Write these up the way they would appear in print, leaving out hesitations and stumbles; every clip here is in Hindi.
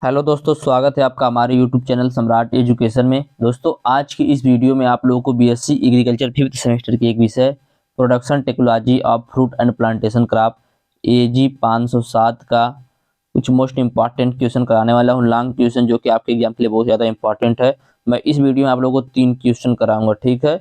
हेलो दोस्तों, स्वागत है आपका हमारे यूट्यूब चैनल सम्राट एजुकेशन में। दोस्तों, आज की इस वीडियो में आप लोगों को बीएससी एग्रीकल्चर 5th सेमेस्टर की एक विषय production technology of fruit and plantation crop AG 507 का कुछ मोस्ट इंपॉर्टेंट क्वेश्चन कराने वाला हूँ। लॉन्ग क्वेश्चन जो कि आपके एग्जाम के लिए बहुत ज़्यादा इंपॉर्टेंट है। मैं इस वीडियो में आप लोगों को 3 क्वेश्चन कराऊंगा, ठीक है।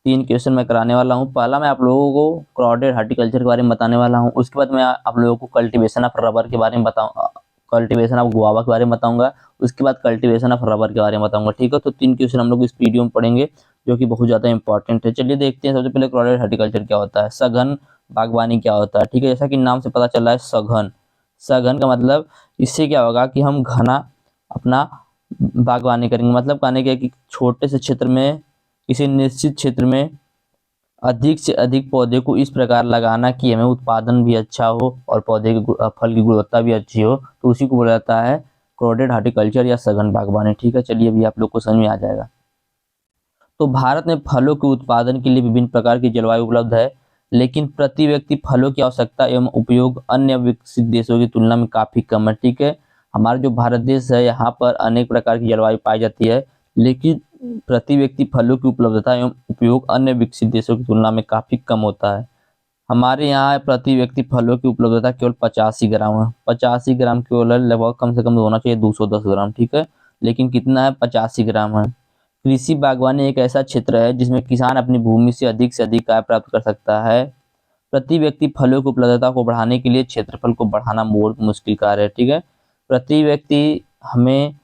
3 क्वेश्चन मैं कराने वाला हूँ। पहला मैं आप लोगों को क्राउडेड हार्टिकल्चर के बारे में बताने वाला हूँ। उसके बाद मैं आप लोगों को कल्टीवेशन ऑफ रबर के बारे में बताऊँ, कल्टीवेशन ऑफ गुआवा के बारे में बताऊंगा। उसके बाद कल्टीवेशन ऑफ रबर के बारे में बताऊंगा, ठीक है। तो 3 क्वेश्चन हम लोग इस वीडियो में पढ़ेंगे जो कि बहुत ज़्यादा इंपॉर्टेंट है। चलिए देखते हैं सबसे पहले क्राउडेड हार्टिकल्चर क्या होता है, सघन बागवानी क्या होता है, ठीक है। जैसा कि नाम से पता चल रहा है सघन, सघन का मतलब इससे क्या होगा कि हम घना अपना बागवानी करेंगे। मतलब कहने का कि छोटे से क्षेत्र में, किसी निश्चित क्षेत्र में अधिक से अधिक पौधे को इस प्रकार लगाना कि हमें उत्पादन भी अच्छा हो और पौधे की फल की गुणवत्ता भी अच्छी हो, तो उसी को बोला जाता है क्राउडेड हार्टिकल्चर या सघन बागवानी, ठीक है। चलिए अभी आप लोग को समझ में आ जाएगा। तो भारत में फलों के उत्पादन के लिए विभिन्न प्रकार की जलवायु उपलब्ध है, लेकिन प्रति व्यक्ति फलों की आवश्यकता एवं उपयोग अन्य विकसित देशों की तुलना में काफी कम है, ठीक है। हमारा जो भारत देश है, यहाँ पर अनेक प्रकार की जलवायु पाई जाती है, लेकिन प्रति व्यक्ति फलों की उपलब्धता एवं उपयोग अन्य विकसित देशों की तुलना में काफी कम होता है। हमारे यहाँ प्रति व्यक्ति फलों की उपलब्धता केवल 85 ग्राम है। 85 ग्राम केवल लगभग कम से कम होना चाहिए 210 ग्राम, ठीक है। लेकिन कितना है, 85 ग्राम है। कृषि बागवानी एक ऐसा क्षेत्र है जिसमें किसान अपनी भूमि से अधिक आय प्राप्त कर सकता है। प्रति व्यक्ति फलों की उपलब्धता को बढ़ाने के लिए क्षेत्रफल को बढ़ाना बहुत मुश्किल कार्य है, ठीक है। प्रति व्यक्ति हमें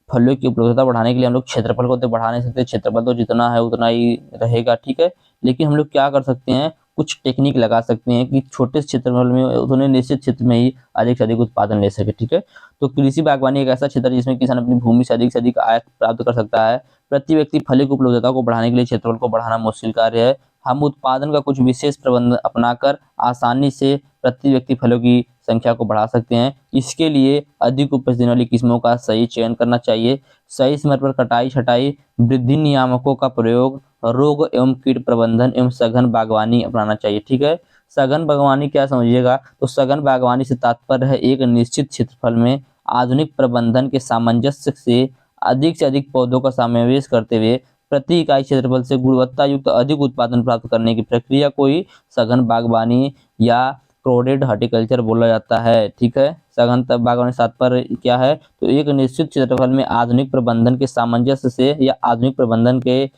फलों की उपलब्धता बढ़ाने के लिए हम लोग क्षेत्रफल को तो बढ़ा नहीं सकते, क्षेत्रफल तो जितना है उतना ही रहेगा, ठीक है। लेकिन हम लोग क्या कर सकते हैं, कुछ टेक्निक लगा सकते हैं कि छोटे क्षेत्रफल में उतने निश्चित क्षेत्र में ही अधिक से अधिक उत्पादन ले सके, ठीक है। तो कृषि बागवानी एक ऐसा क्षेत्र है जिसमें किसान अपनी भूमि से अधिक आय प्राप्त कर सकता है। प्रति व्यक्ति फलों की उपलब्धता को बढ़ाने के लिए क्षेत्रफल को बढ़ाना मुश्किल कार्य है। हम उत्पादन का कुछ विशेष प्रबंध अपनाकर आसानी से प्रति व्यक्ति फलों की संख्या को बढ़ा सकते हैं। इसके लिए अधिक उपज देने वाली किस्मों का सही चयन करना चाहिए। सही समय पर कटाई छटाई, वृद्धि नियामकों का प्रयोग, रोग एवं कीट प्रबंधन एवं सघन बागवानी अपनाना चाहिए, ठीक है। सघन बागवानी क्या समझिएगा, तो सघन बागवानी से तात्पर्य है एक निश्चित क्षेत्रफल में आधुनिक प्रबंधन के सामंजस्य से अधिक पौधों का समावेश करते हुए प्रति इकाई क्षेत्रफल से गुणवत्ता युक्त अधिक उत्पादन प्राप्त करने की प्रक्रिया को ही सघन बागवानी या क्राउडेड हार्टिकल्चर बोला जाता है, ठीक है। सघन बागवानी तात्पर्य क्या है, तो एक निश्चित क्षेत्रफल में आधुनिक प्रबंधन के सामंजस्य से या आधुनिक प्रबंधन के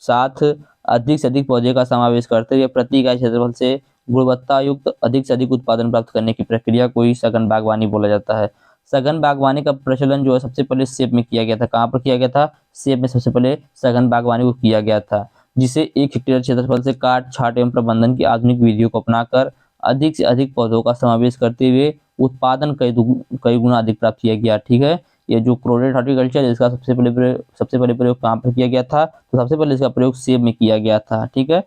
साथ अधिक से अधिक पौधे का समावेश करते हुए प्रति इकाई क्षेत्रफल से गुणवत्ता युक्त अधिक से अधिक उत्पादन प्राप्त करने की प्रक्रिया को ही सघन बागवानी बोला जाता है। सघन बागवानी का प्रचलन जो है सबसे पहले सेब में किया गया था। कहाँ पर किया गया था, सेब में सबसे पहले सघन बागवानी को किया गया था, जिसे 1 हेक्टेयर क्षेत्रफल से काट छाट एवं प्रबंधन की आधुनिक विधियों को अपनाकर अधिक से अधिक पौधों का समावेश करते हुए उत्पादन कई गुना अधिक प्राप्त किया गया, ठीक है। ये जो क्राउडेड हार्टिकल्चर इसका सबसे पहले प्रयोग कहाँ पर किया गया था, तो सबसे पहले इसका प्रयोग सेब में किया गया था, ठीक है।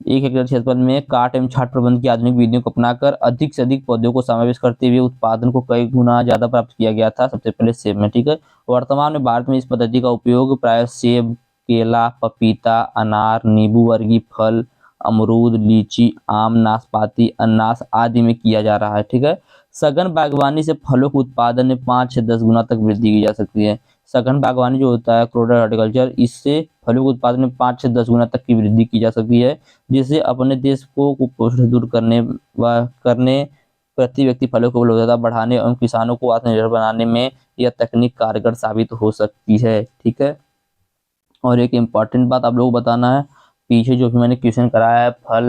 1 हेक्टेयर क्षेत्रफल में काट एवं छाट प्रबंधन की आधुनिक विधियों को अपनाकर अधिक से अधिक पौधों को समावेश करते हुए उत्पादन को कई गुना ज्यादा प्राप्त किया गया था सबसे पहले सेब में, ठीक है। वर्तमान में भारत में इस पद्धति का उपयोग प्राय सेब, केला, पपीता, अनार, नींबू वर्गीय फल, अमरूद, लीची, आम, नाशपाती, अनानास आदि में किया जा रहा है, ठीक है। सघन बागवानी से फलों के उत्पादन में 5 से 10 गुना तक वृद्धि की जा सकती है। सघन बागवानी जो होता है क्राउडेड हार्टिकल्चर, इससे फलों के उत्पादन में 5 से 10 गुना तक की वृद्धि की जा सकती है, जिससे अपने देश को कुपोषण से दूर करने प्रति व्यक्ति फलों की उपलब्धता बढ़ाने एवं किसानों को आत्मनिर्भर बनाने में यह तकनीक कारगर साबित हो सकती है, ठीक है। और एक इम्पॉर्टेंट बात आप लोगों को बताना है, पीछे जो भी मैंने क्वेश्चन कराया है, फल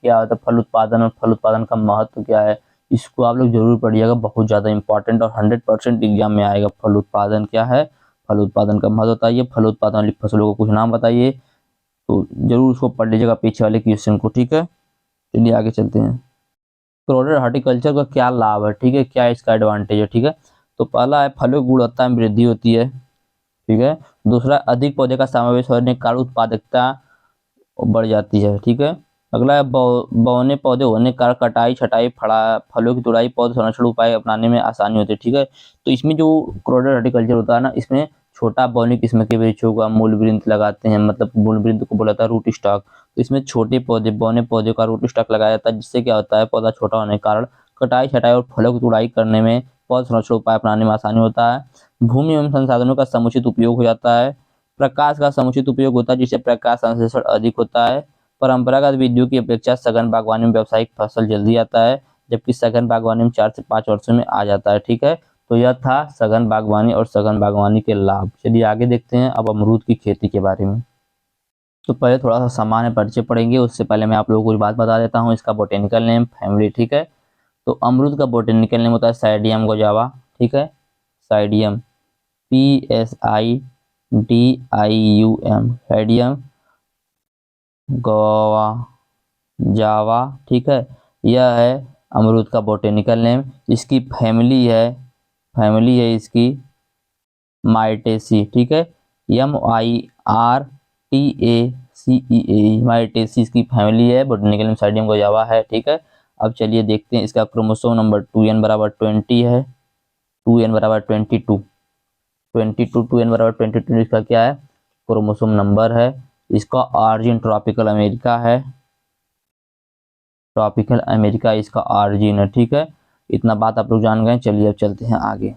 क्या होता है, फल उत्पादन और फल उत्पादन का महत्व क्या है, इसको आप लोग जरूर पढ़िएगा। बहुत ज़्यादा इंपॉर्टेंट और 100% एग्जाम में आएगा। फल उत्पादन क्या है, फल उत्पादन का महत्व बताइए, फल उत्पादन वाली फसलों को कुछ नाम बताइए, तो जरूर उसको पढ़ लीजिएगा पीछे वाले क्वेश्चन को, ठीक है। चलिए आगे चलते हैं। क्राउडेड हार्टिकल्चर का क्या लाभ है, ठीक है, क्या इसका एडवांटेज है, ठीक है। तो पहला है फलों की गुणवत्ता में वृद्धि होती है, ठीक है। दूसरा, अधिक पौधे का समावेश होने के कारण उत्पादकता बढ़ जाती है, ठीक है। अगला है बौने पौधे होने के कारण कटाई छटाई फलों की तुड़ाई पौध संरक्षण उपाय अपनाने में आसानी होती है, ठीक है। तो इसमें जो क्राउडेड हार्टिकल्चर होता है ना, इसमें छोटा बौनी किस्म के वृक्षों का मूल वृंत लगाते हैं, मतलब मूल वृंत को बोला जाता है रूट स्टॉक। तो इसमें छोटे पौधे, बौने पौधे का रूट स्टॉक लगाया जाता है, जिससे क्या होता है, पौधा छोटा होने के कारण कटाई छटाई और फलों की तुड़ाई करने में पौध संरक्षण उपाय अपनाने में आसानी होता है। भूमि एवं संसाधनों का समुचित उपयोग हो जाता है। प्रकाश का समुचित उपयोग होता है जिससे प्रकाश संश्लेषण अधिक होता है। परंपरागत विधियों की अपेक्षा सघन बागवानी में व्यावसायिक फसल जल्दी आता है, जबकि सघन बागवानी में 4 से 5 वर्षों में आ जाता है। ठीक है, तो यह था सघन बागवानी और सघन बागवानी के लाभ। चलिए आगे देखते हैं अब अमरूद की खेती के बारे में। तो पहले थोड़ा सा सामान्य परिचय पढ़ेंगे, उससे पहले मैं आप लोगों को कुछ बात बता देता हूँ। इसका बोटेनिकल नेम, फैमिली। ठीक है, तो अमरूद का बोटेनिकल नेम होता है साइडियम गोजावा। ठीक है, साइडियम, PSIDIUM, साइडियम गोवा जावा। ठीक है, यह है अमरूद का बोटेनिकल नेम। इसकी फैमिली है इसकी माइटेसी। ठीक है, MIRTACEA, माइटेसी इसकी फैमिली है। बोटेनिकल नेम साइडियम गोजावा है। ठीक है, अब चलिए देखते हैं इसका क्रोमोसोम नंबर 2n बराबर 20 है। 2n बराबर 22, 2n बराबर 22 इसका क्या है, क्रोमोसोम नंबर है। इसका ऑरिजिन ट्रॉपिकल अमेरिका है, ट्रॉपिकल अमेरिका इसका ऑरिजिन है। ठीक है, इतना बात आप लोग जान गए। चलिए अब चलते हैं आगे।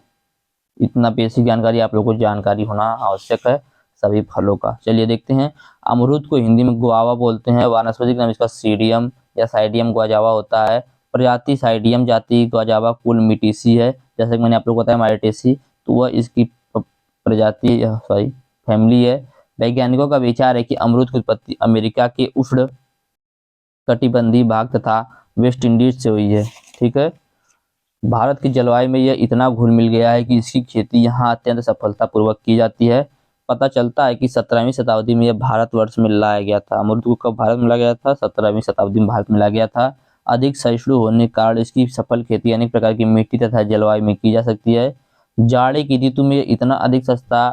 इतना बेसिक जानकारी आप लोगों को जानकारी होना आवश्यक है सभी फलों का। चलिए देखते हैं। अमरूद को हिंदी में गुआवा बोलते हैं। वानस्पतिक नाम इसका सीडियम या साइडियम गुआजावा होता है। प्रजाति साइडियम जाति गुआजावा कुल मिटीसी है। जैसे कि मैंने आप लोग को बताया माइटेसी, तो वह इसकी प्रजाति फैमिली है। वैज्ञानिकों का विचार है कि अमरूद की उत्पत्ति अमेरिका के उष्ण कटिबंधीय भाग तथा वेस्ट इंडीज से हुई है। ठीक है, भारत की जलवायु में यह इतना घुल मिल गया है कि इसकी खेती यहाँ अत्यंत सफलतापूर्वक की जाती है। पता चलता है कि 17वीं शताब्दी में यह भारतवर्ष में लाया गया था। अमरूद को कब भारत में लाया गया था? 17वीं शताब्दी में भारत में लाया गया था। अधिक सहिष्णु होने के कारण इसकी सफल खेती अनेक प्रकार की मिट्टी तथा जलवायु में की जा सकती है। जाड़े की ऋतु में इतना अधिक सस्ता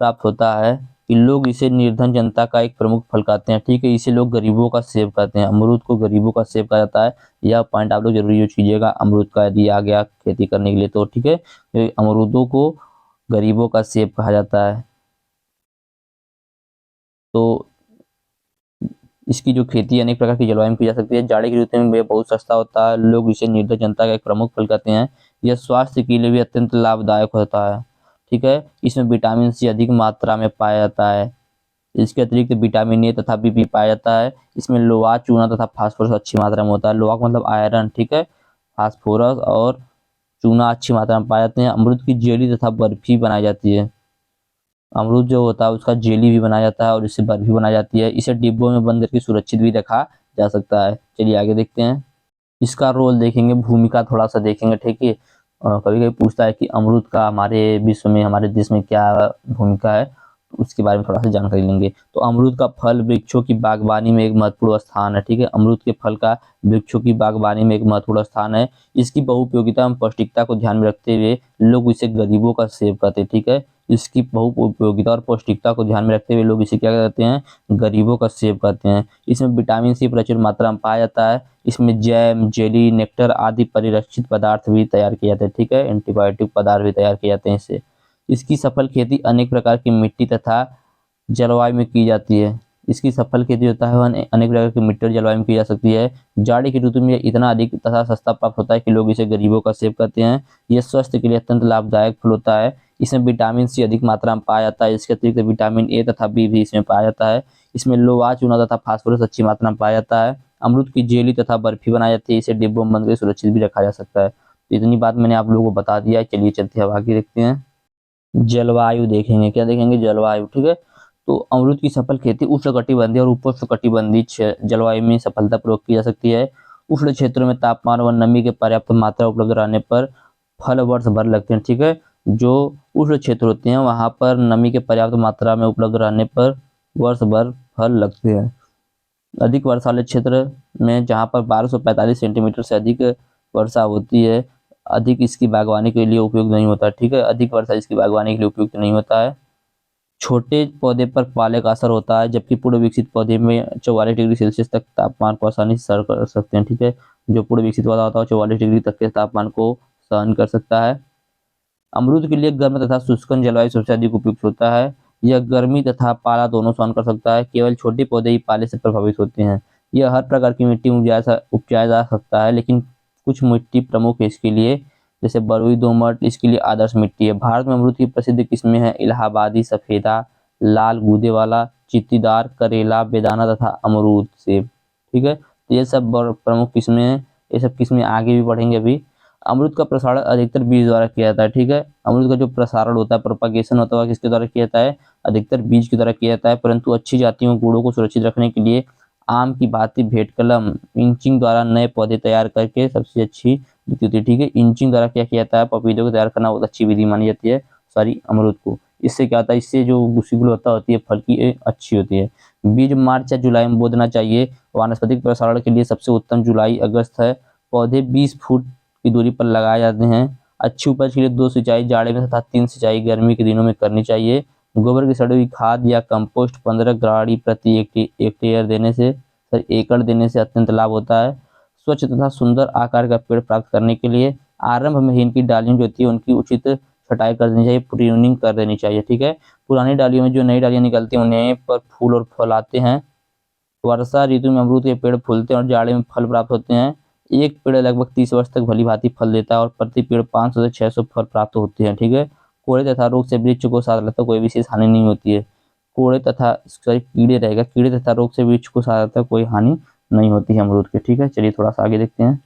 प्राप्त होता है कि लोग इसे निर्धन जनता का एक प्रमुख फल कहते हैं। ठीक है, इसे लोग गरीबों का सेब कहते हैं। अमरूद को गरीबों का सेब कहा जाता है। यह पॉइंट आप लोग जरूर यूज कीजिएगा अमरूद का यदि आ गया खेती करने के लिए तो। ठीक है, अमरूदों को गरीबों का सेब कहा जाता है। तो इसकी जो खेती अनेक प्रकार की जलवायु में की जा सकती है। जाड़े की ऋतु में यह बहुत सस्ता होता है। लोग इसे निर्धन जनता का एक प्रमुख फल कहते हैं। यह स्वास्थ्य के लिए भी अत्यंत लाभदायक होता है। ठीक है, इसमें विटामिन सी अधिक मात्रा में पाया जाता है। इसके अतिरिक्त विटामिन ए तथा बी पाया जाता है। इसमें लोहा, चूना तथा फास्फोरस अच्छी मात्रा में होता है। लोहा मतलब आयरन। ठीक है, फास्फोरस और चूना अच्छी मात्रा में पाए जाते हैं। अमरूद की जेली तथा बर्फी बनाई जाती है। अमरूद जो होता है उसका जेली भी बनाया जाता है और इससे बर्फी बनाई जाती है। इसे डिब्बों में बंद करके सुरक्षित भी रखा जा सकता है। चलिए आगे देखते हैं। इसका रोल देखेंगे, भूमिका थोड़ा सा देखेंगे। ठीक है, कभी कभी पूछता है कि अमरूद का हमारे विश्व में, हमारे देश में क्या भूमिका है, तो उसके बारे में थोड़ा सा जानकारी लेंगे। तो अमरूद का फल वृक्षों की बागवानी में एक महत्वपूर्ण स्थान है। ठीक है, अमरूद के फल का वृक्षों की बागवानी में एक महत्वपूर्ण स्थान है। इसकी बहुउपयोगिता एवं पौष्टिकता को ध्यान में रखते हुए लोग इसे गरीबों का सेब कहते हैं। ठीक है, इसकी बहुउपयोगिता और पौष्टिकता को ध्यान में रखते हुए लोग इसे क्या कहते हैं? गरीबों का सेब कहते हैं। इसमें विटामिन सी प्रचुर मात्रा में पाया जाता है। इसमें जैम, जेली, नेक्टर आदि परिरक्षित पदार्थ भी तैयार किए जाते हैं। ठीक है, एंटीबायोटिक पदार्थ भी तैयार किए जाते हैं इससे। इसकी सफल खेती अनेक प्रकार की मिट्टी तथा जलवायु में की जाती है। इसकी सफल खेती होता है अनेक प्रकार की मिट्टी और जलवायु में की जा सकती है। जाड़े की ऋतु में इतना अधिक तथा सस्ता प्राप्त होता है कि लोग इसे गरीबों का सेब कहते हैं। यह स्वास्थ्य के लिए अत्यंत लाभदायक फल होता है। इसमें विटामिन सी अधिक मात्रा में पाया जाता है। इसके अतिरिक्त विटामिन ए तथा बी भी इसमें पाया जाता है। इसमें लोहा, चूना तथा फास्फोरस अच्छी मात्रा में पाया जाता है। अमरूद की जेली तथा बर्फी बनाई जाती है। इसे डिब्बों में बंद करके सुरक्षित भी रखा जा सकता है। तो इतनी बात मैंने आप लोगों को बता दिया है। चलिए चलते हैं आगे देखते हैं। जलवायु देखेंगे, क्या देखेंगे? जलवायु। ठीक है, तो अमरूद की सफल खेती उष्णकटिबंधीय और उपोष्णकटिबंधीय जलवायु में सफलतापूर्वक की जा सकती है। उष्ण क्षेत्रों में तापमान व नमी के पर्याप्त मात्रा उपलब्ध रहने पर फल वर्ष भर लगते हैं। ठीक है, जो उष्ण क्षेत्र होते हैं वहां पर नमी के पर्याप्त मात्रा में उपलब्ध रहने पर वर्ष भर फल लगते हैं। अधिक वर्षा वाले क्षेत्र में जहां पर 1245 सेंटीमीटर से अधिक वर्षा होती है, अधिक इसकी बागवानी के लिए उपयुक्त नहीं होता। ठीक है, अधिक वर्षा इसकी बागवानी के लिए उपयुक्त नहीं होता है। छोटे पौधे पर पाले का असर होता है, जबकि पूर्ण विकसित पौधे में 44 डिग्री सेल्सियस तक तापमान को आसानी से सहन कर सकते हैं। ठीक है, जो पूर्ण विकसित पौधा होता है 44 डिग्री तक के तापमान को सहन कर सकता है। अमरूद के लिए गर्म तथा शुष्क जलवायु सबसे अधिक उपयुक्त होता है। यह गर्मी तथा पाला दोनों सहन कर सकता है। केवल छोटे पौधे ही पाले से प्रभावित होते हैं। यह हर प्रकार की मिट्टी में उपजाया जा सकता है, लेकिन कुछ मिट्टी प्रमुख है इसके लिए। जैसे बलुई दोमट इसके लिए आदर्श मिट्टी है। भारत में अमरूद की प्रसिद्ध किस्में हैं इलाहाबादी सफेदा, लाल गूदे वाला, चित्तीदार, करेला, बेदाना तथा अमरूद सेब। ठीक है, तो ये सब प्रमुख किस्में हैं। ये सब किस्में आगे भी बढ़ेंगे अभी। अमरूद का प्रसारण अधिकतर बीज द्वारा किया जाता है। ठीक है, अमरूद का जो प्रसारण होता है, प्रोपागेशन होता है, किसके द्वारा किया जाता है? अधिकतर बीज की द्वारा किया जाता है। परंतु अच्छी जातियों गुणों को सुरक्षित रखने के लिए आम की भांति भेंट कलम इंचिंग द्वारा नए पौधे तैयार करके सबसे अच्छी विधि होती है। ठीक है, इंचिंग द्वारा क्या किया जाता है? पपीते को तैयार करना बहुत अच्छी विधि मानी जाती है, सॉरी अमरूद को। इससे क्या होता है? इससे जो गुसी गुणवत्ता होती है फल की अच्छी होती है। बीज मार्च या जुलाई में बोना चाहिए। वानस्पतिक प्रसारण के लिए सबसे उत्तम जुलाई अगस्त है। पौधे 20 फुट की दूरी पर लगाए जाते हैं। अच्छी उपज के लिए 2 सिंचाई जाड़े में तथा 3 सिंचाई गर्मी के दिनों में करनी चाहिए। गोबर की सड़ी हुई खाद या कंपोस्ट 15 गाड़ी प्रति हेक्टेयर देने से एकड़ देने से अत्यंत लाभ होता है। स्वच्छ तथा सुंदर आकार का पेड़ प्राप्त करने के लिए आरंभ में ही इनकी डालियां जो होती है उनकी उचित छटाई कर देनी चाहिए, प्रूनिंग कर देनी चाहिए। ठीक है, पुरानी डालियों में जो नई डालियां निकलती हैं उन्हें पर फूल और फल आते हैं। वर्षा ऋतु में अमरूद के पेड़ फूलते हैं और जाड़े में फल प्राप्त होते हैं। एक पेड़ लगभग 30 वर्ष तक भली भांति फल देता है और प्रति पेड़ 500 से 600 फल प्राप्त होते हैं। ठीक है, कोड़े तथा रोग से वृक्ष को साधारणतः कोई विशेष हानि नहीं होती है। कोड़े तथा सॉरी कीड़े रहेगा, कीड़े तथा रोग से वृक्ष को साधारणतः कोई हानि नहीं होती है अमरूद के। ठीक है, चलिए थोड़ा सा आगे देखते हैं।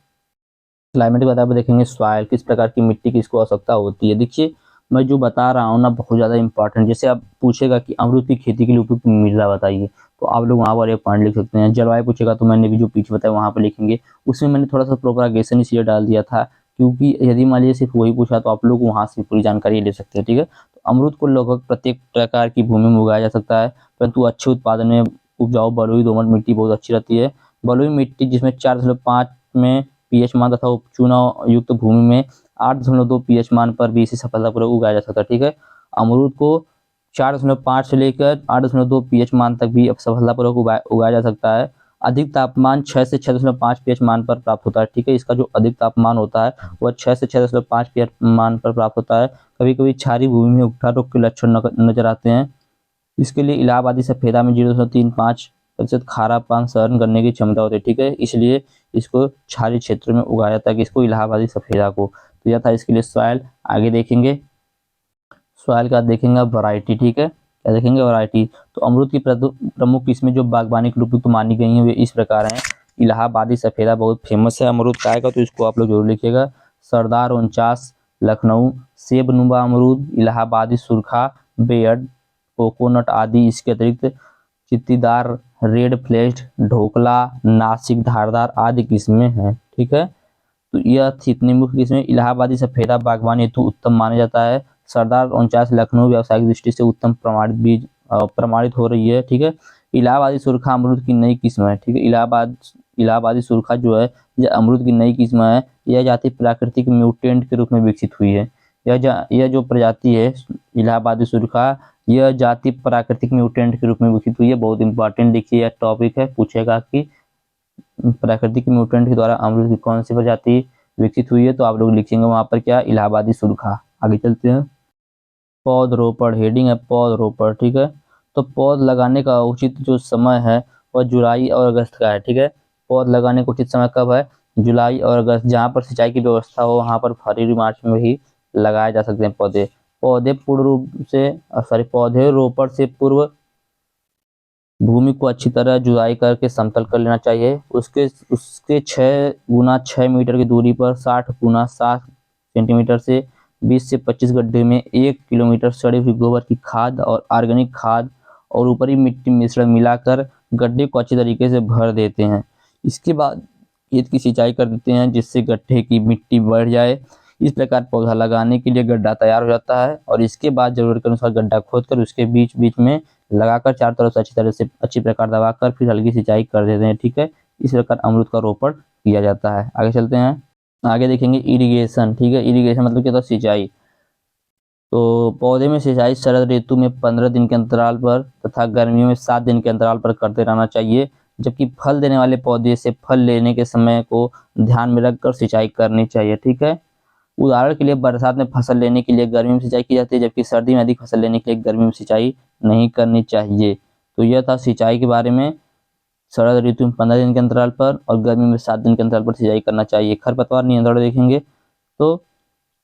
क्लाइमेट के बाद देखेंगे सॉइल, किस प्रकार की मिट्टी की इसको आवश्यकता होती है। देखिए मैं जो बता रहा हूँ ना बहुत ज़्यादा इंपॉर्टेंट। जैसे आप पूछेगा कि अमरूद की खेती के लिए उपयुक्त मृदा बताइए, तो आप लोग वहाँ पर एक पॉइंट लिख सकते हैं। जलवायु पूछेगा तो मैंने भी जो पीछे बताया वहाँ पर लिखेंगे। उसमें मैंने थोड़ा सा प्रोपागेशन इसलिए डाल दिया था क्योंकि यदि मान लीजिए सिर्फ वही पूछा तो आप लोग वहाँ से पूरी जानकारी ले सकते हैं। ठीक है, तो अमरूद को लगभग प्रत्येक प्रकार की भूमि में उगाया जा सकता है, परंतु अच्छे उत्पादन में उपजाऊ बलुई दोमट मिट्टी बहुत अच्छी रहती है। बलुई मिट्टी जिसमें 4.5 में पीएच मान तथा उपचुनाव युक्त भूमि में 8.2 पीएच मान पर भी इसे सफलतापूर्वक उगाया जा सकता है। ठीक है, अमरूद को 4.5 से लेकर 8.2 पीएच मान तक भी सफलतापूर्वक उगाया जा सकता है। अधिक तापमान 6 से 6.5 पीएच मान पर प्राप्त होता है। ठीक है, इसका जो अधिक तापमान होता है वह 6 से 6.5 पीएच मान पर प्राप्त होता है। कभी कभी क्षारीय भूमि में उगटा रोग के लक्षण नजर आते हैं। इसके लिए इलाहाबादी सफेदा में 0.35% खारापन सहन करने की क्षमता होती है। ठीक है, इसलिए इसको क्षारीय क्षेत्र में उगाया जाता है कि इसको इलाहाबादी सफेदा को। तो यह था इसके लिए सॉइल। आगे देखेंगे सॉइल का देखेंगे वैरायटी। ठीक है, क्या देखेंगे? वैरायटी। तो अमरूद की प्रमुख किस्में जो बागवानी के उपयुक्त मानी गई हैं वे इस प्रकार हैं। इलाहाबादी सफेदा बहुत फेमस है अमरूद का आएगा तो इसको आप लोग जरूर लिखिएगा। सरदार 49 लखनऊ, सेब नुमा अमरूद, इलाहाबादी सुरखा, बेयड, कोकोनट आदि। इसके अतिरिक्त चित्तीदार, रेड फ्लेश्ड, ढोकला, नासिक धारदार आदि किस्में हैं। ठीक है, तो यह थी इतनी मुख्य किस्में। इलाहाबादी सफेदा बागवानी हेतु उत्तम माना जाता है। सरदार 49 लखनऊ व्यावसायिक दृष्टि से उत्तम प्रमाणित बीज प्रमाणित हो रही है। ठीक है, इलाहाबादी सुरखा अमरूद की नई किस्म है। ठीक है, इलाहाबादी सुरखा जो है यह अमरूद की नई किस्म है। यह जाति प्राकृतिक म्यूटेंट के रूप में विकसित हुई है। यह जो प्रजाति है इलाहाबादी सुरखा, यह जाति प्राकृतिक म्यूटेंट के रूप में विकसित हुई है। बहुत इंपॉर्टेंट देखिए यह टॉपिक है, पूछेगा कि प्राकृतिक म्यूटेंट के द्वारा अमरूद की कौन सी प्रजाति विकसित हुई है, तो आप लोग लिखेंगे वहां पर क्या? इलाहाबादी सुरखा। आगे चलते हैं। पौधरोपण, हेडिंग है पौधरोपण। ठीक है, तो पौध लगाने का उचित जो समय है वह जुलाई और अगस्त का है। ठीक है, पौध लगाने का उचित समय कब है? जुलाई और अगस्त। जहाँ पर सिंचाई की व्यवस्था हो वहाँ पर फरवरी मार्च में ही लगाए जा सकते हैं पौधे। पौधे रोपण से पूर्व भूमि को अच्छी तरह जुताई करके समतल कर लेना चाहिए। उसके 6 गुना 6 मीटर की दूरी पर 60 गुना 60 सेंटीमीटर से 20 से 25 गड्ढे में 1 किलोमीटर सड़ी हुई गोबर की खाद और ऑर्गेनिक खाद और ऊपरी मिट्टी मिश्रण मिलाकर गड्ढे को अच्छी तरीके से भर देते हैं। इसके बाद खेत की सिंचाई कर देते हैं जिससे गड्ढे की मिट्टी बढ़ जाए। इस प्रकार पौधा लगाने के लिए गड्ढा तैयार हो जाता है और इसके बाद जरूरत के अनुसार गड्ढा खोदकर उसके बीच बीच में लगाकर चारों तरफ से अच्छी प्रकार दबाकर फिर हल्की सिंचाई कर देते हैं। ठीक है, इस प्रकार अमरूद का रोपण किया जाता है। आगे चलते हैं। आगे देखेंगे इरिगेशन। ठीक है, इरिगेशन मतलब क्या होता है? सिंचाई। तो पौधे में सिंचाई शरद ऋतु में 15 दिन के अंतराल पर तथा गर्मियों में 7 दिन के अंतराल पर करते रहना चाहिए, जबकि फल देने वाले पौधे से फल लेने के समय को ध्यान में रखकर सिंचाई करनी चाहिए। ठीक है, उदाहरण के लिए बरसात में फसल लेने के लिए गर्मी में सिंचाई की जाती है, जबकि सर्दी में अधिक फसल लेने के लिए गर्मी में सिंचाई नहीं करनी चाहिए। तो यह था सिंचाई के बारे में। शरद ऋतु में 15 दिन के अंतराल पर और गर्मी में 7 दिन के अंतराल पर सिंचाई करना चाहिए। खरपतवार नियंत्रण देखेंगे तो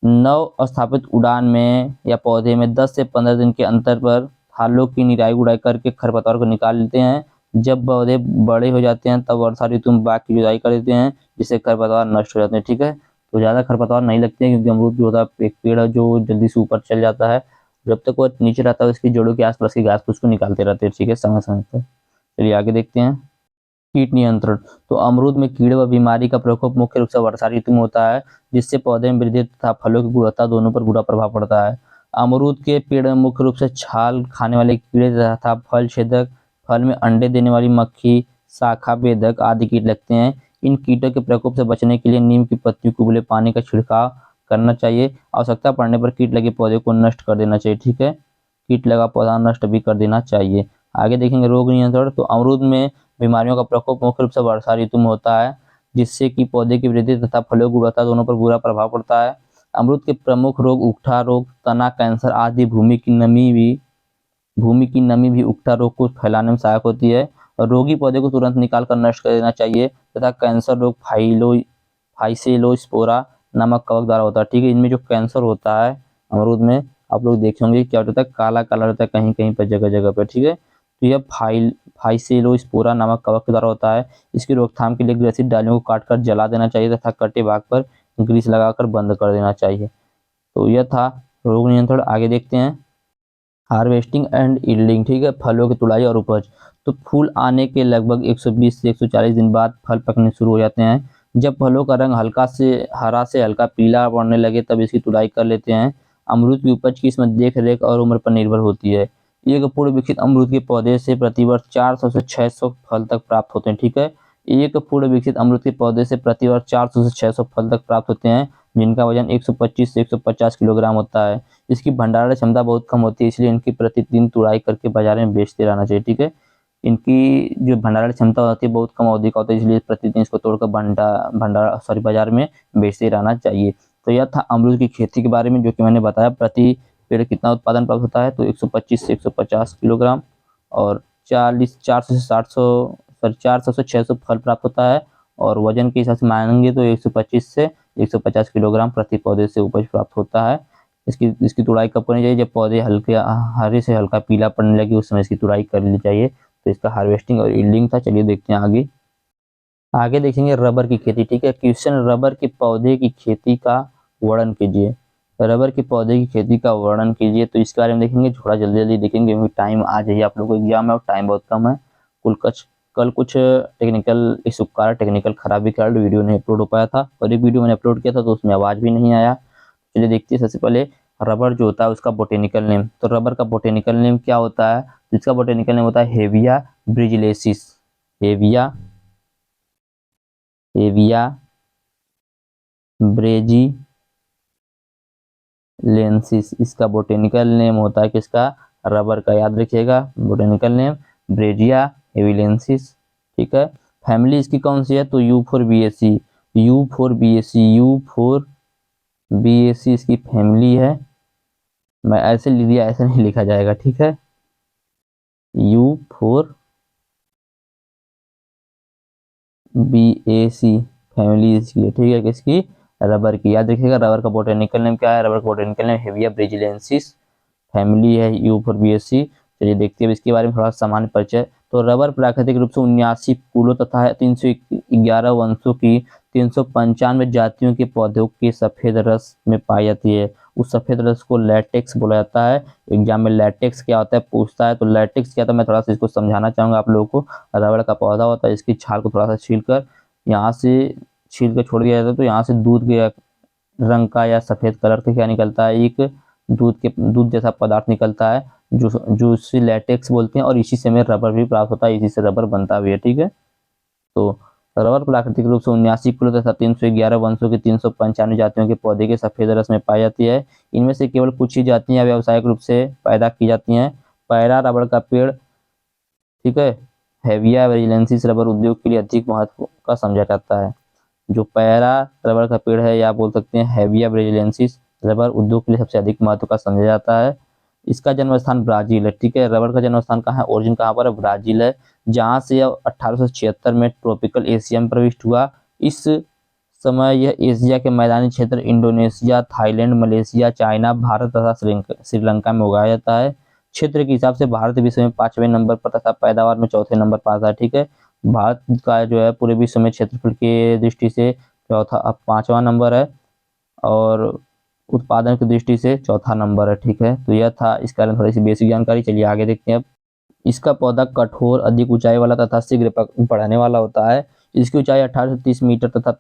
नव स्थापित उड़ान में या पौधे में 10 से 15 दिन के अंतर पर थालों की निराई गुड़ाई करके खरपतवार को निकाल लेते हैं। जब पौधे बड़े हो जाते हैं तब वर्षा ऋतु में बाग की जुताई कर देते हैं, जिससे खरपतवार नष्ट हो जाते हैं। ठीक है, तो ज़्यादा खरपतवार नहीं लगते हैं, क्योंकि अमरूद जो होता है एक पेड़ है जो जल्दी से ऊपर चल जाता है। जब तक वो नीचे रहता है उसकी जड़ों के आसपास की घास फूस को निकालते रहते हैं। ठीक है, समय समय पर। चलिए आगे देखते हैं। कीट नियंत्रण। तो अमरूद में कीड़े व बीमारी का प्रकोप मुख्य रूप से वर्षा ऋतु में होता है, जिससे पौधे में वृद्धि तथा फलों की गुणवत्ता दोनों पर बुरा प्रभाव पड़ता है। अमरूद के पेड़ में मुख्य रूप से छाल खाने वाले कीड़े तथा फल छेदक, फल में अंडे देने वाली मक्खी, शाखा भेदक आदि कीट लगते हैं। इन कीटों के प्रकोप से बचने के लिए नीम की पत्तियों को उबले पानी का छिड़काव करना चाहिए। आवश्यकता पड़ने पर कीट लगे पौधे को नष्ट कर देना चाहिए। ठीक है, कीट लगा पौधा नष्ट भी कर देना चाहिए। आगे देखेंगे रोग नियंत्रण। तो अमरूद में बीमारियों का प्रकोप मुख्य रूप से वर्षा ऋतु में होता है, जिससे कि पौधे की वृद्धि तथा फलों की गुणवत्ता दोनों पर बुरा प्रभाव पड़ता है। अमरूद के प्रमुख रोग उकठा रोग, तना कैंसर आदि। भूमि की नमी भी उकठा रोग को फैलाने में सहायक होती है, और रोगी पौधे को तुरंत निकाल कर नष्ट कर देना चाहिए। तथा कैंसर रोग फाइसेलोस्पोरा नामक कवक द्वारा होता है। ठीक है, इनमें जो कैंसर होता है अमरूद में, आप लोग देखे होंगे क्या होता है, काला काला होता है कहीं कहीं पर, जगह जगह पर। ठीक है, तो यह फाइसेलोस्पोरा नामक कवक के द्वारा होता है। इसकी रोकथाम के लिए ग्रेसिड डालियों को काटकर जला देना चाहिए तथा कटे भाग पर ग्रीस लगाकर बंद कर देना चाहिए। तो यह था रोग नियंत्रण। आगे देखते हैं हार्वेस्टिंग एंड यील्डिंग। ठीक है, फलों की तुड़ाई और उपज। तो फूल आने के लगभग 120 से 140 दिन बाद फल पकने शुरू हो जाते हैं। जब फलों का रंग हरा से हल्का पीला पड़ने लगे तब इसकी तुड़ाई कर लेते हैं। अमरूद की उपज की इसमें देख रेख और उम्र पर निर्भर होती है। एक पूर्ण विकसित अमरूद के पौधे से प्रतिवर्ष 400 से 600 फल तक प्राप्त होते हैं। ठीक है, एक पूर्ण विकसित अमरूद के पौधे से प्रतिवर्ष 400 से 600 फल तक प्राप्त होते हैं, जिनका वजन 125 से 150 किलोग्राम होता है। इसकी भंडारण क्षमता बहुत कम होती है, इसलिए इनकी प्रतिदिन तुड़ाई करके बाजार में बेचते रहना चाहिए। ठीक है, इनकी जो भंडारण क्षमता होती है बहुत कम अवधि का होता है, इसलिए प्रतिदिन इसको तोड़कर बाजार में बेचते रहना चाहिए। तो यह था अमरूद की खेती के बारे में, जो कि मैंने बताया। प्रति पेड़ कितना उत्पादन प्राप्त होता है, तो 125 से 150 किलोग्राम, और 400 से 600 फल प्राप्त होता है। और वजन के हिसाब से मानेंगे तो 125 से 150 किलोग्राम प्रति पौधे से उपज प्राप्त होता है। इसकी तुड़ाई कब करनी चाहिए, जब पौधे हल्के हरे से हल्का पीला पड़ने लगे, उस समय इसकी तुड़ाई कर लेनी चाहिए। तो इसका हार्वेस्टिंग और यील्डिंग था। चलिए देखते हैं आगे देखेंगे रबर की खेती। ठीक है, क्वेश्चन, रबर के पौधे की खेती का वर्णन कीजिए। रबर के पौधे की खेती का वर्णन कीजिए। तो इसके बारे में देखेंगे, थोड़ा जल्दी जल्दी देखेंगे, क्योंकि टाइम आ जाइए, आप लोगों को एग्जाम है और टाइम बहुत कम है। कल कुछ टेक्निकल इशू कारण टेक्निकल खराबी के कारण वीडियो नहीं अपलोड हो पाया था, और एक वीडियो मैंने अपलोड किया था तो उसमें आवाज़ भी नहीं आया। चलिए देखते हैं। सबसे पहले रबर जो होता है उसका बोटेनिकल नेम। तो रबर का बोटेनिकल नेम क्या होता है, जिसका बोटेनिकल नेम होता है हेविया ब्रिजिलेसिस। हेविया ब्रेजिलेंसिस इसका बोटेनिकल नेम होता है। किसका, रबर का। याद रखिएगा, बोटेनिकल नेम ब्रेजिया हेविलेंसिस। ठीक है, फैमिली इसकी कौन सी है, तो यूफोरबिएसी इसकी फैमिली है। मैं ऐसे लिख दिया, ऐसे नहीं लिखा जाएगा। ठीक है, यूफोरबिएसी फैमिली इसकी है। ठीक है, किसकी, रबर की। याद रखिएगा, रबर का बोटेनिकल नेम क्या है, रबर का बोटेनिकल नेम हेविया ब्रिजिलेंसिस, फैमिली है यूफोरबिएसी। चलिए देखते हैं इसके बारे में थोड़ा सामान्य परिचय। तो रबर प्राकृतिक रूप से 79 कुलों तथा 311 वंशों की 395 जातियों के पौधों के सफेद रस में पाई जाती है। उस सफेद रस को लैटेक्स बोला जाता है। एग्जाम में लैटेक्स क्या होता है पूछता है, तो लैटेक्स क्या था मैं थोड़ा सा इसको समझाना चाहूंगा आप लोगों को। रबर का पौधा होता है, इसकी छाल को थोड़ा सा छील कर छोड़ दिया जाता है, तो यहाँ से दूध के रंग का या सफेद कलर का क्या निकलता है, एक दूध जैसा पदार्थ निकलता है, जो इसे लैटेक्स बोलते हैं, और इसी से में रबर भी प्राप्त होता है, इसी से रबर बनता भी है। ठीक है, तो रबर प्राकृतिक रूप से 79 कुलों तथा 311 वंशों की 395 जातियों के पौधे के सफेद रस में पाई जाती है। इनमें से केवल कुछ ही जातियां व्यावसायिक रूप से पैदा की जाती हैं। पैरा रबर का पेड़, ठीक है, हेविया ब्रिजिलेंसिस रबर उद्योग के लिए अधिक महत्व का समझा जाता है। जो पैरा रबर का पेड़ है, या बोल सकते हैं हेविया ब्रिजिलेंसिस, रबर उद्योग के लिए सबसे अधिक महत्व का समझा जाता है। इसका जन्म स्थान ब्राजील है। ठीक है, रबर का जन्म स्थान कहाँ है, ओरिजिन कहाँ पर है, ब्राजील है, जहाँ से यह 1876 में ट्रॉपिकल एशिया में प्रविष्ट हुआ। इस समय यह एशिया के मैदानी क्षेत्र Indonesia, Thailand, Malaysia, China, Bharat तथा श्रीलंका में उगाया जाता है। क्षेत्र के हिसाब से भारत विश्व में 5वें नंबर पर तथा पैदावार में चौथे नंबर पर आता है। ठीक है, भारत का जो है पूरे विश्व में क्षेत्रफल की दृष्टि से चौथा 5वां नंबर है और उत्पादन की दृष्टि से चौथा नंबर है। ठीक है, तो यह था इसके बारे में थोड़ी सी बेसिक जानकारी। चलिए आगे देखते हैं अब। इसका पौधा कठोर, अधिक ऊंचाई वाला तथा शीघ्र बढ़ने वाला होता है। इसकी ऊंचाई 18 से 30 मीटर तथा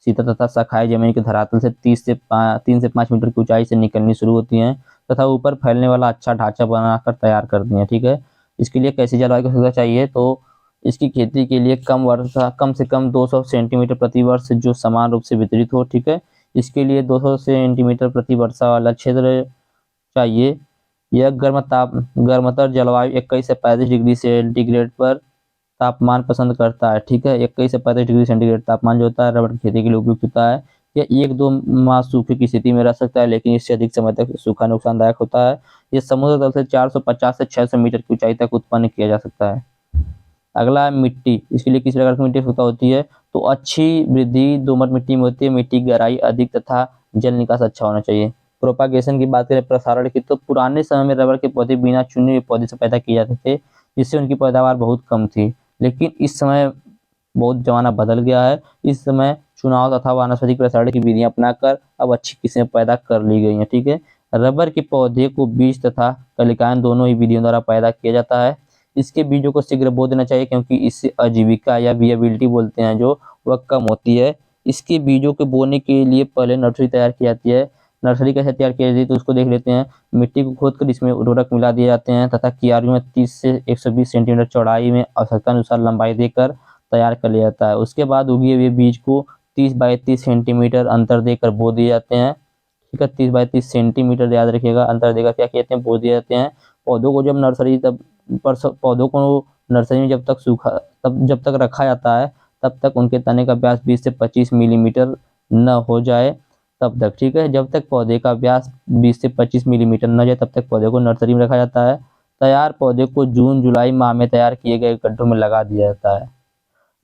सीधा तथा शाखाएं जमीन के धरातल से 3 से 5 मीटर की ऊंचाई से निकलनी शुरू होती हैं तथा ऊपर फैलने वाला अच्छा ढांचा बनाकर तैयार करती हैं। ठीक है, इसके लिए कैसी जलवायु की सुविधा चाहिए, तो इसकी खेती के लिए कम से कम 200 सेंटीमीटर प्रति वर्ष जो समान रूप से वितरित हो। ठीक है, इसके लिए 200 सेंटीमीटर प्रति वर्षा वाला क्षेत्र चाहिए। यह गर्मतर जलवायु 21 से 35 डिग्री सेंटीग्रेड पर तापमान पसंद करता है। ठीक है, 21 से 35 डिग्री सेंटीग्रेड तापमान जो होता है रबर की खेती के लिए उपयुक्त होता है। यह 1-2 माह सूखे की स्थिति में रह सकता है, लेकिन इससे अधिक समय तक सूखा नुकसानदायक होता है। यह समुद्र तल से 450 से 600 मीटर की ऊंचाई तक उत्पन्न किया जा सकता है। अगला है मिट्टी। इसके लिए किस प्रकार की मिट्टी आवश्यकता होती है, तो अच्छी वृद्धि दोमट मिट्टी में होती है। मिट्टी की गहराई अधिक तथा जल निकास अच्छा होना चाहिए। प्रोपागेशन की बात करें, प्रसारण की, तो पुराने समय में रबर के पौधे बिना चुने हुए पौधे से पैदा किए जाते थे, जिससे उनकी पैदावार बहुत कम थी। लेकिन इस समय बहुत जमाना बदल गया है। इस समय चुनाव तथा वानस्पतिक प्रसारण की विधियां अपनाकर अब अच्छी किस्में पैदा कर ली गई हैं। ठीक है, रबर के पौधे को बीज तथा कलिकाएं दोनों ही विधियों द्वारा पैदा किया जाता है। इसके बीजों को शीघ्र बो देना चाहिए, क्योंकि इससे आजीविका या विएबिलिटी बोलते हैं जो वह कम होती है। इसके बीजों के बोने के लिए पहले नर्सरी तैयार की जाती है। नर्सरी कैसे तैयार की जाती है, तो उसको देख लेते हैं। मिट्टी को खोदकर इसमें उर्वरक मिला दिए जाते हैं तथा क्यारियों में 30 से 120 सेंटीमीटर चौड़ाई में आवश्यकता अनुसार लंबाई देकर तैयार कर लिया जाता है। उसके बाद उगे हुए बीज को 30 बाई 30 सेंटीमीटर अंतर देकर बो दिए जाते हैं। ठीक है, 30 बाई 30 सेंटीमीटर याद रखिएगा, अंतर देकर क्या कहते हैं, बो दिए जाते हैं। पौधों को नर्सरी में जब तक रखा जाता है तब तक उनके तने का व्यास 20 से 25 मिलीमीटर न हो जाए तब तक। ठीक है, जब तक पौधे का व्यास 20 से 25 मिलीमीटर न जाए तब तक पौधे को नर्सरी में रखा जाता है। तैयार पौधे को जून जुलाई माह में तैयार किए गए गड्ढों में लगा दिया जाता है।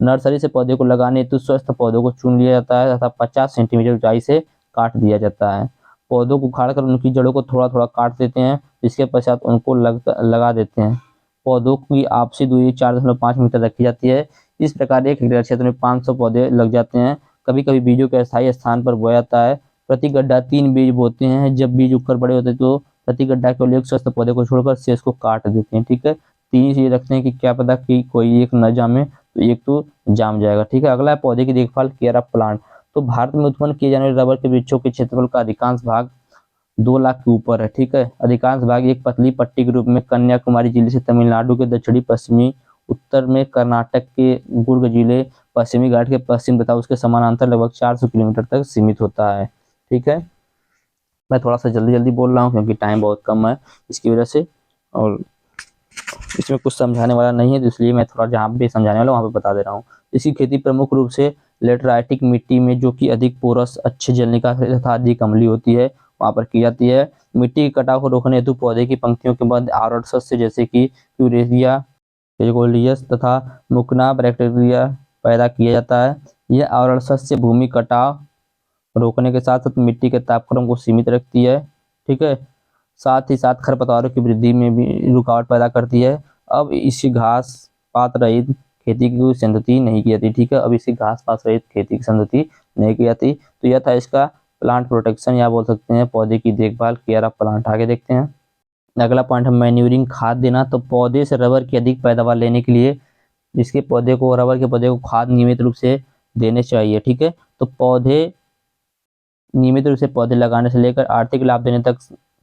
नर्सरी से पौधे को लगाने हेतु स्वस्थ पौधों को चुन लिया जाता है तथा 50 सेंटीमीटर ऊंचाई से काट दिया जाता है। पौधों को उखाड़कर उनकी जड़ों को थोड़ा थोड़ा काट देते हैं, इसके पश्चात उनको लगा देते हैं। पौधों की आपसी दूरी 4.5 मीटर रखी जाती है। इस प्रकार 1 हेक्टेयर क्षेत्र में 500 पौधे लग जाते हैं। कभी कभी बीजों के अस्थायी स्थान पर बोया जाता है। प्रति गड्ढा 3 बीज बोते हैं। जब बीज उगकर बड़े होते हैं तो प्रति गड्ढा केवल एक स्वस्थ पौधे को छोड़कर शेष को काट देते हैं। ठीक है, 3 चीजें रखते हैं कि क्या पता कि कोई एक न जामे तो एक तो जाम जाएगा। ठीक है, अगला है पौधे की देखभाल, केयर ऑफ प्लांट। तो भारत में उत्पन्न किए जाने वाले रबर के वृक्षों के क्षेत्रफल का अधिकांश भाग 2 लाख के ऊपर है। ठीक है, अधिकांश भाग एक पतली पट्टी के रूप में कन्याकुमारी जिले से तमिलनाडु के दक्षिणी पश्चिमी उत्तर में कर्नाटक के गुर्ग जिले पश्चिमी घाट के पश्चिम तथा उसके समानांतर लगभग 400 किलोमीटर तक सीमित होता है। ठीक है, मैं थोड़ा सा जल्दी बोल रहा हूँ क्योंकि टाइम बहुत कम है इसकी वजह से, और इसमें कुछ समझाने वाला नहीं है, तो इसलिए मैं थोड़ा जहाँ पे समझाने वाला वहाँ पे बता दे रहा हूँ। इसकी खेती प्रमुख रूप से लेटराइटिक मिट्टी में, जो कि अधिक पोरस, अच्छे जल निकास तथा अधिक अम्लीय होती है, वहाँ पर की जाती है। मिट्टी के कटाव को रोकने हेतु पौधे की पंक्तियों के मध्य आवरण सस्य जैसे कि यूरेसिया, पेगोलियस तथा मुकना बैक्टीरिया पैदा किया जाता है। यह आवरण सस्य भूमि कटाव रोकने के साथ साथ मिट्टी के तापक्रम को सीमित रखती है। ठीक है, साथ ही साथ खरपतवारों की वृद्धि में भी रुकावट पैदा करती है। अब इसी घास पात रहित खेती की संतति नहीं की जाती। ठीक है, अब इसी घास पात रहित खेती की संतति नहीं की जाती। तो यह था इसका प्लांट प्रोटेक्शन, या बोल सकते हैं पौधे की देखभाल, केयर ऑफ प्लांट। आगे देखते हैं। अगला पॉइंट है मैन्यूरिंग, खाद देना। तो पौधे से रबर की अधिक पैदावार लेने के लिए रबर के पौधे को खाद नियमित रूप से देने चाहिए। ठीक है, तो नियमित रूप से पौधे लगाने से लेकर आर्थिक लाभ देने तक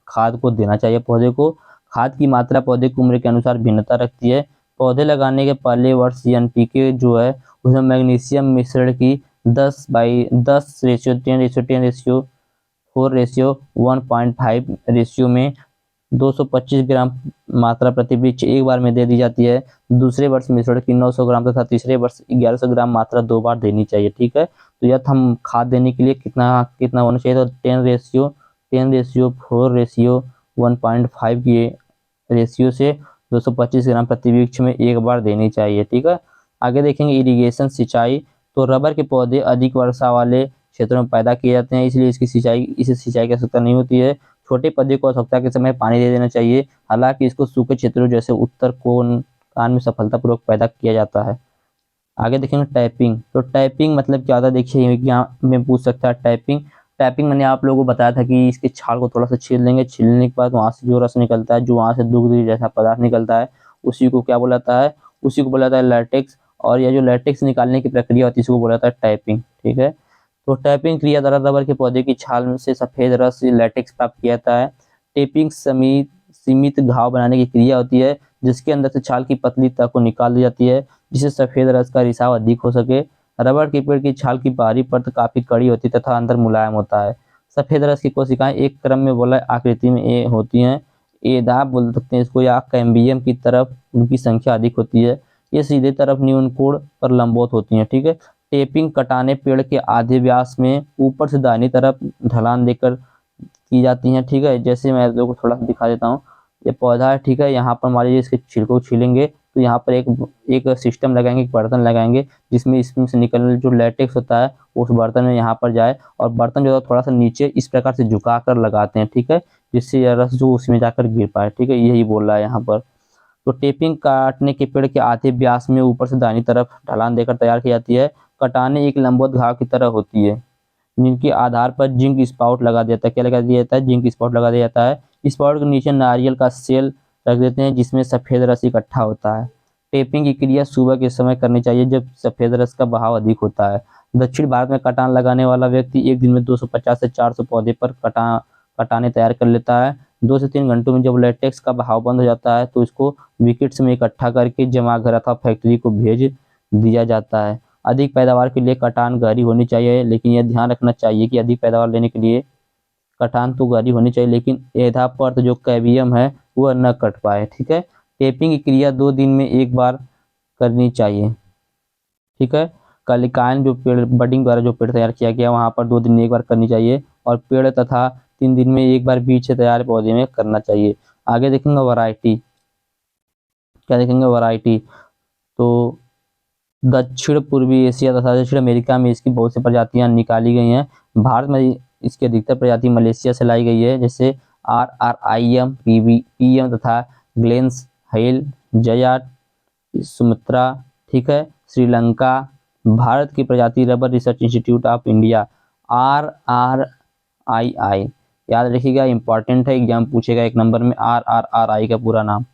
खाद को देना चाहिए पौधे को। खाद की मात्रा पौधे की उम्र के अनुसार भिन्नता रखती है। पौधे लगाने के पहले वर्ष एनपीके जो है उसमें मैग्नीशियम मिश्रण की 10/10 रेशियो 10 रेशियो 10 रेशियो 4 रेशियो 1.5 में 225 ग्राम मात्रा प्रति वृक्ष एक बार में दे दी जाती है। दूसरे वर्ष मिश्रण की 900 ग्राम तथा तीसरे वर्ष 1100 ग्राम मात्रा 2 बार देनी चाहिए। ठीक है, तो यह हम खाद देने के लिए कितना होना चाहिए, तो 10/4 रेशियो 1.5 की रेशियो से 225 ग्राम प्रति वृक्ष में एक बार देनी चाहिए। ठीक है, आगे देखेंगे इरिगेशन, सिंचाई। तो रबर के पौधे अधिक वर्षा वाले क्षेत्रों में पैदा किए जाते हैं, इसलिए इसे सिंचाई की आवश्यकता नहीं होती है। छोटे पौधे को आवश्यकता के समय पानी दे देना चाहिए, हालांकि इसको सूखे क्षेत्रों जैसे उत्तर कोन में सफलतापूर्वक पैदा किया जाता है। आगे देखेंगे टाइपिंग। तो टाइपिंग मतलब क्या होता है, देखिए यहाँ में पूछ सकता है टाइपिंग मैंने आप लोगों को बताया था कि इसके छाल को थोड़ा सा छील लेंगे, छीलने के बाद वहां से जो रस निकलता है, जो वहां से दुग्ध जैसा पदार्थ निकलता है, उसी को क्या बोला जाता है, उसी को बोला जाता है लैटेक्स। और यह जो लैटेक्स निकालने की प्रक्रिया होती है इसको बोला जाता है टाइपिंग। ठीक है, तो टाइपिंग क्रिया द्वारा रबर के पौधे की छाल में से सफेद रस लैटेक्स प्राप्त किया जाता है। टेपिंग सीमित घाव बनाने की क्रिया होती है, जिसके अंदर से छाल की पतली तह को निकाल दी जाती है, जिससे सफेद रस का रिसाव अधिक हो सके। रबर के पेड़ की छाल की बाहरी परत काफी कड़ी होती है तथा अंदर मुलायम होता है। सफेद रस की कोशिकाएं एक क्रम में वलय आकृति में होती हैं, एदाब बोल सकते हैं इसको, या कैम्बियम की तरफ उनकी संख्या अधिक होती है। ये सीधे तरफ न्यूनकोण पर लंबवत होती हैं। ठीक है, टेपिंग कटाने पेड़ के आधे व्यास में ऊपर से दाहिनी तरफ ढलान देकर की जाती हैं। ठीक है, जैसे मैं आपको थोड़ा सा दिखा देता हूँ, ये पौधा है। ठीक है, यहाँ पर मान लीजिए इसके छिलको छीलेंगे तो यहाँ पर एक सिस्टम लगाएंगे, एक बर्तन लगाएंगे, जिसमें इसमें से निकलने जो लैटेक्स होता है उस बर्तन में यहाँ पर जाए, और बर्तन जो है थोड़ा सा नीचे इस प्रकार से झुका कर लगाते हैं। ठीक है, जिससे यह रस जो उसमें जाकर गिर पाए। ठीक है, यही बोल रहा है यहाँ पर। तो टेपिंग काटने के पेड़ के आधे व्यास में ऊपर से दाहिनी तरफ ढलान देकर तैयार की जाती है। कटाने एक लंबवत घाव की तरह होती है, जिनके आधार पर जिंक स्पाउट लगा दिया जाता है। क्या लगा दिया जाता है? जिंक स्पाउट लगा दिया जाता है। स्पाउट के नीचे नारियल का सेल रख देते हैं, जिसमें सफेद रस इकट्ठा होता है। टेपिंग की क्रिया सुबह के समय करनी चाहिए, जब सफेद रस का बहाव अधिक होता है। दक्षिण भारत में कटान लगाने वाला व्यक्ति एक दिन में 250 से 400 पौधे पर कटाने तैयार कर लेता है। 2 से 3 घंटों में जब लेटेक्स का बहाव बंद हो जाता है तो इसको विकेट्स में इकट्ठा करके जमा घर अथवा फैक्ट्री को भेज दिया जाता है। अधिक पैदावार के लिए कटान गहरी होनी चाहिए, लेकिन यह ध्यान रखना चाहिए कि अधिक पैदावार लेने के लिए कटान तो गहरी होनी चाहिए, लेकिन एधा परत जो कैवियम है वह न कट पाए। ठीक है, टेपिंग की क्रिया 2 दिन में एक बार करनी चाहिए। ठीक है, कलिकायन जो पेड़ बडिंग द्वारा जो पेड़ तैयार किया गया वहां पर 2 दिन में एक बार करनी चाहिए, और पेड़ तथा 3 दिन में एक बार बीज से तैयार पौधे में करना चाहिए। आगे देखेंगे वैरायटी। क्या देखेंगे? वैरायटी। तो दक्षिण पूर्वी एशिया तथा दक्षिण अमेरिका में इसकी बहुत सी प्रजातियां निकाली गई हैं। भारत में इसकी अधिकतर प्रजाति मलेशिया से लाई गई है, जैसे RRIM, PM तथा ग्लेन्स हेल, जया, सुमित्रा। ठीक है, श्रीलंका। भारत की प्रजाति rubber research institute of India, RRII। याद रखिएगा, इंपॉर्टेंट है, एग्जाम पूछेगा 1 नंबर में। RRRI का पूरा नाम,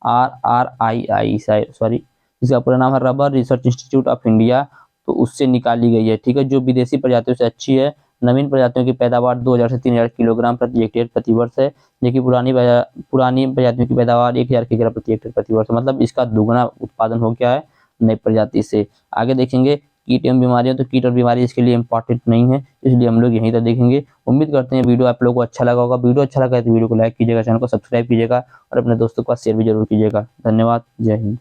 RRII सॉरी, इसका पूरा नाम है rubber research institute of India. तो उससे निकाली गई है। ठीक है, जो विदेशी प्रजातियों से अच्छी है। नवीन प्रजातियों की पैदावार 2000 से 3000 किलोग्राम प्रति हेक्टेयर प्रति वर्ष है, जबकि पुरानी प्रजातियों की पैदावार 1000 किलोग्राम प्रति हेक्टेयर प्रति वर्ष, मतलब इसका दुगना उत्पादन हो गया है नई प्रजाति से। आगे देखेंगे कीट एवं बीमारियां। तो कीट और बीमारी इसके लिए इंपॉर्टेंट नहीं है, इसलिए हम लोग यहीं तक देखेंगे। उम्मीद करते हैं वीडियो आप लोगों को अच्छा लगा होगा। वीडियो अच्छा लगा है तो वीडियो को लाइक कीजिएगा, चैनल को सब्सक्राइब कीजिएगा और अपने दोस्तों के पास शेयर भी जरूर कीजिएगा। धन्यवाद। जय हिंद।